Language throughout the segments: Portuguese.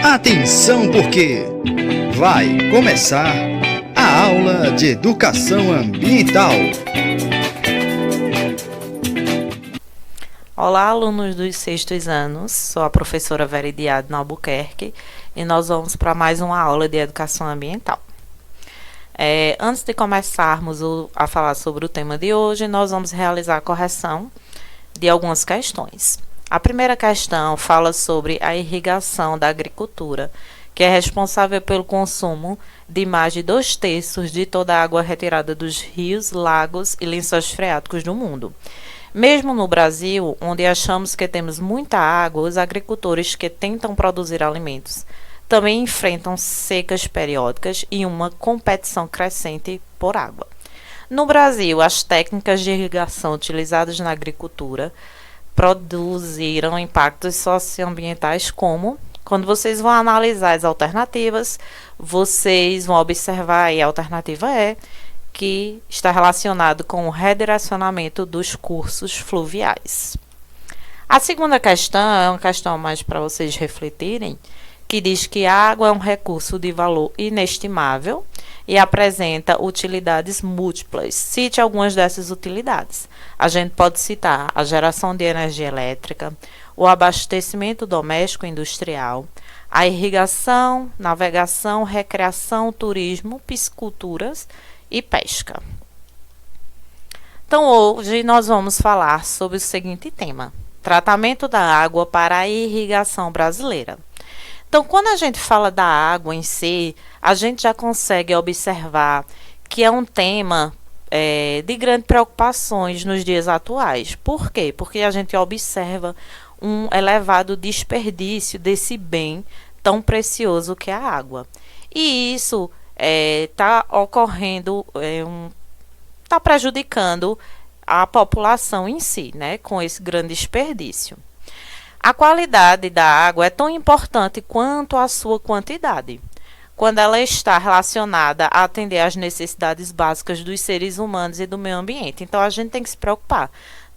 Atenção, porque vai começar a aula de educação ambiental. Olá, alunos dos sextos anos, sou a professora Veridiade Albuquerque e nós vamos para mais uma aula de educação ambiental. Antes de começarmos a falar sobre o tema de hoje, nós vamos realizar a correção de algumas questões. A primeira questão fala sobre a irrigação da agricultura, que é responsável pelo consumo de mais de 2/3 de toda a água retirada dos rios, lagos e lençóis freáticos do mundo. Mesmo no Brasil, onde achamos que temos muita água, os agricultores que tentam produzir alimentos também enfrentam secas periódicas e uma competição crescente por água. No Brasil, as técnicas de irrigação utilizadas na agricultura produziram impactos socioambientais como, quando vocês vão analisar as alternativas, vocês vão observar aí a alternativa E, que está relacionado com o redirecionamento dos cursos fluviais. A segunda questão é uma questão mais para vocês refletirem, que diz que a água é um recurso de valor inestimável e apresenta utilidades múltiplas. Cite algumas dessas utilidades. A gente pode citar a geração de energia elétrica, o abastecimento doméstico e industrial, a irrigação, navegação, recreação, turismo, pisciculturas e pesca. Então, hoje nós vamos falar sobre o seguinte tema: tratamento da água para a irrigação brasileira. Então, quando a gente fala da água em si, a gente já consegue observar que é um tema de grandes preocupações nos dias atuais. Por quê? Porque a gente observa um elevado desperdício desse bem tão precioso que é a água. E isso está ocorrendo, está prejudicando a população em si, né, com esse grande desperdício. A qualidade da água é tão importante quanto a sua quantidade, quando ela está relacionada a atender às necessidades básicas dos seres humanos e do meio ambiente. Então, a gente tem que se preocupar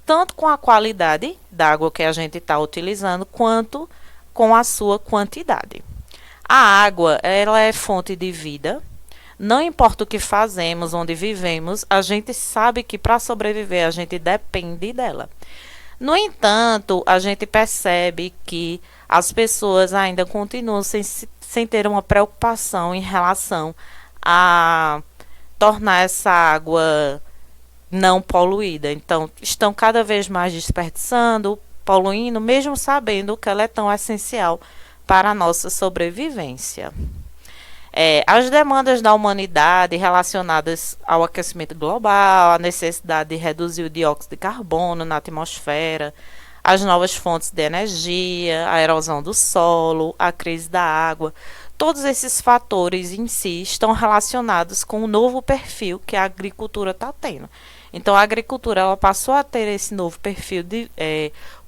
tanto com a qualidade da água que a gente está utilizando, quanto com a sua quantidade. A água, ela é fonte de vida. Não importa o que fazemos, onde vivemos, a gente sabe que para sobreviver a gente depende dela. No entanto, a gente percebe que as pessoas ainda continuam sem ter uma preocupação em relação a tornar essa água não poluída. Então, estão cada vez mais desperdiçando, poluindo, mesmo sabendo que ela é tão essencial para a nossa sobrevivência. As demandas da humanidade relacionadas ao aquecimento global, a necessidade de reduzir o dióxido de carbono na atmosfera, as novas fontes de energia, a erosão do solo, a crise da água, todos esses fatores em si estão relacionados com o novo perfil que a agricultura está tendo. Então, a agricultura ela passou a ter esse novo perfil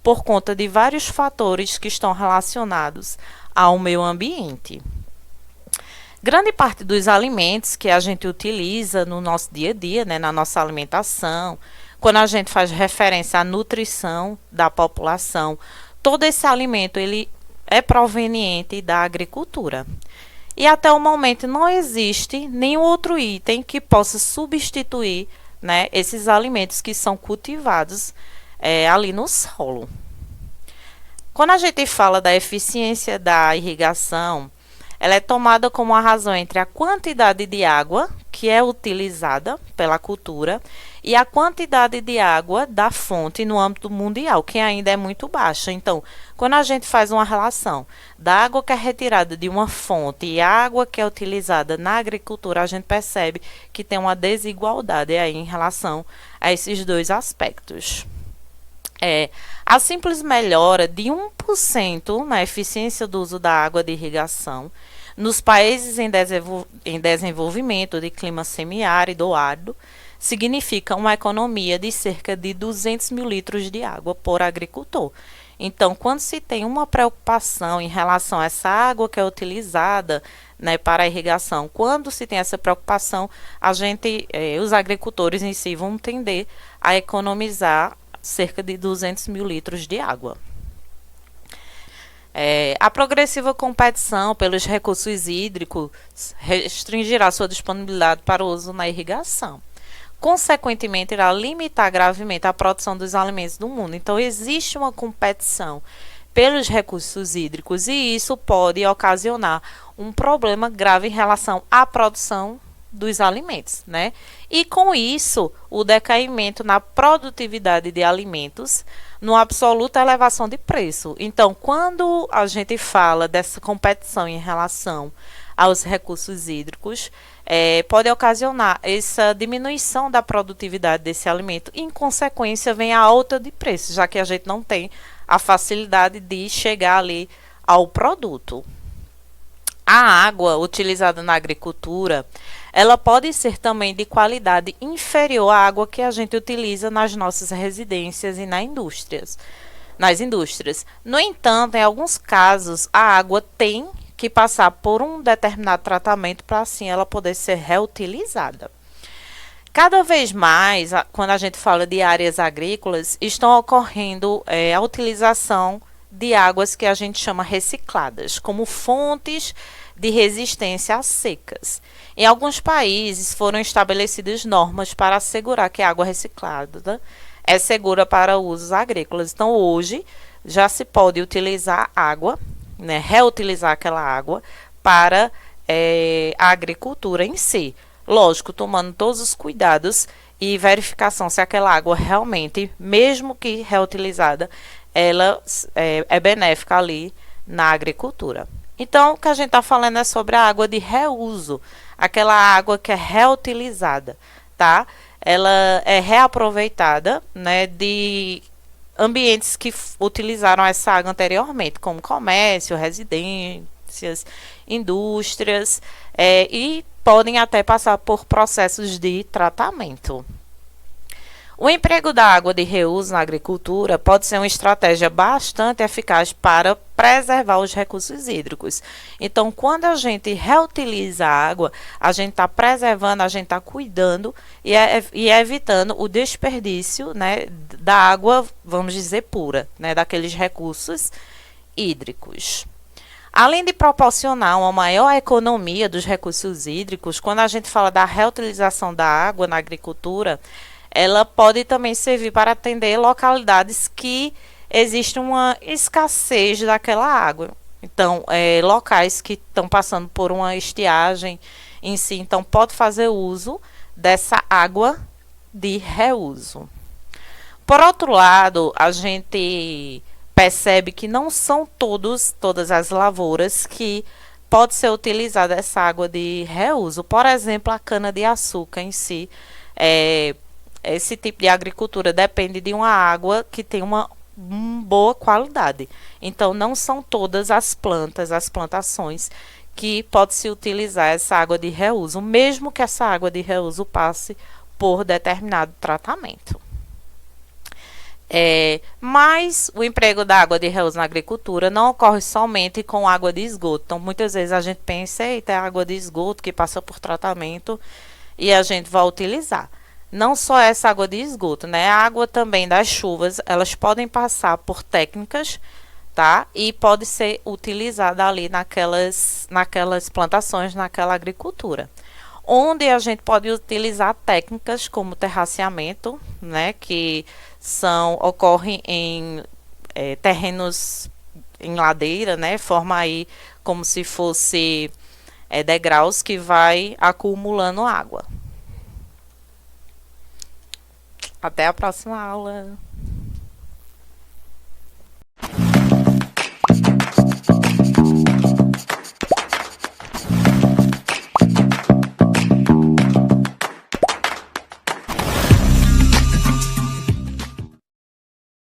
por conta de vários fatores que estão relacionados ao meio ambiente. Grande parte dos alimentos que a gente utiliza no nosso dia a dia, né, na nossa alimentação, quando a gente faz referência à nutrição da população, todo esse alimento ele é proveniente da agricultura. E até o momento não existe nenhum outro item que possa substituir, né, esses alimentos que são cultivados ali no solo. Quando a gente fala da eficiência da irrigação, ela é tomada como a razão entre a quantidade de água que é utilizada pela cultura e a quantidade de água da fonte no âmbito mundial, que ainda é muito baixa. Então, quando a gente faz uma relação da água que é retirada de uma fonte e a água que é utilizada na agricultura, a gente percebe que tem uma desigualdade aí em relação a esses dois aspectos. A simples melhora de 1% na eficiência do uso da água de irrigação nos países em desenvolvimento de clima semiárido ou árido significa uma economia de cerca de 200 mil litros de água por agricultor. Então, quando se tem uma preocupação em relação a essa água que é utilizada, né, para a irrigação, quando se tem essa preocupação, os agricultores em si vão tender a economizar cerca de 200 mil litros de água. A progressiva competição pelos recursos hídricos restringirá sua disponibilidade para o uso na irrigação. Consequentemente, irá limitar gravemente a produção dos alimentos do mundo. Então, existe uma competição pelos recursos hídricos e isso pode ocasionar um problema grave em relação à produção dos alimentos, né? E com isso, o decaimento na produtividade de alimentos, numa absoluta elevação de preço. Então, quando a gente fala dessa competição em relação aos recursos hídricos, pode ocasionar essa diminuição da produtividade desse alimento e, em consequência, vem a alta de preço, já que a gente não tem a facilidade de chegar ali ao produto. A água utilizada na agricultura, ela pode ser também de qualidade inferior à água que a gente utiliza nas nossas residências e nas indústrias. No entanto, em alguns casos, a água tem que passar por um determinado tratamento para assim ela poder ser reutilizada. Cada vez mais, quando a gente fala de áreas agrícolas, estão ocorrendo a utilização de águas que a gente chama recicladas, como fontes de resistência às secas. Em alguns países foram estabelecidas normas para assegurar que a água reciclada é segura para usos agrícolas. Então, hoje, já se pode utilizar água, né, reutilizar aquela água para a agricultura em si. Lógico, tomando todos os cuidados e verificação se aquela água realmente, mesmo que reutilizada, ela é benéfica ali na agricultura. Então, o que a gente está falando é sobre a água de reuso, aquela água que é reutilizada, tá? Ela é reaproveitada, né, de ambientes que utilizaram essa água anteriormente, como comércio, residências, indústrias, e podem até passar por processos de tratamento. O emprego da água de reuso na agricultura pode ser uma estratégia bastante eficaz para preservar os recursos hídricos. Então, quando a gente reutiliza a água, a gente está preservando, a gente está cuidando e evitando o desperdício, né, da água, vamos dizer, pura, né, daqueles recursos hídricos. Além de proporcionar uma maior economia dos recursos hídricos, quando a gente fala da reutilização da água na agricultura, ela pode também servir para atender localidades que existe uma escassez daquela água. Então, locais que estão passando por uma estiagem em si, então pode fazer uso dessa água de reuso. Por outro lado, a gente percebe que não são todas as lavouras que pode ser utilizada essa água de reuso. Por exemplo, a cana-de-açúcar em si, esse tipo de agricultura depende de uma água que tem uma boa qualidade. Então, não são todas as plantações que pode-se utilizar essa água de reuso, mesmo que essa água de reuso passe por determinado tratamento. Mas o emprego da água de reuso na agricultura não ocorre somente com água de esgoto. Então, muitas vezes a gente pensa, eita, é água de esgoto que passa por tratamento e a gente vai utilizar. Não só essa água de esgoto, né? A água também das chuvas, elas podem passar por técnicas, tá? E pode ser utilizada ali naquelas plantações, naquela agricultura. Onde a gente pode utilizar técnicas como terraceamento, né? Que ocorrem em terrenos em ladeira, né? Forma aí como se fosse degraus que vai acumulando água. Até a próxima aula.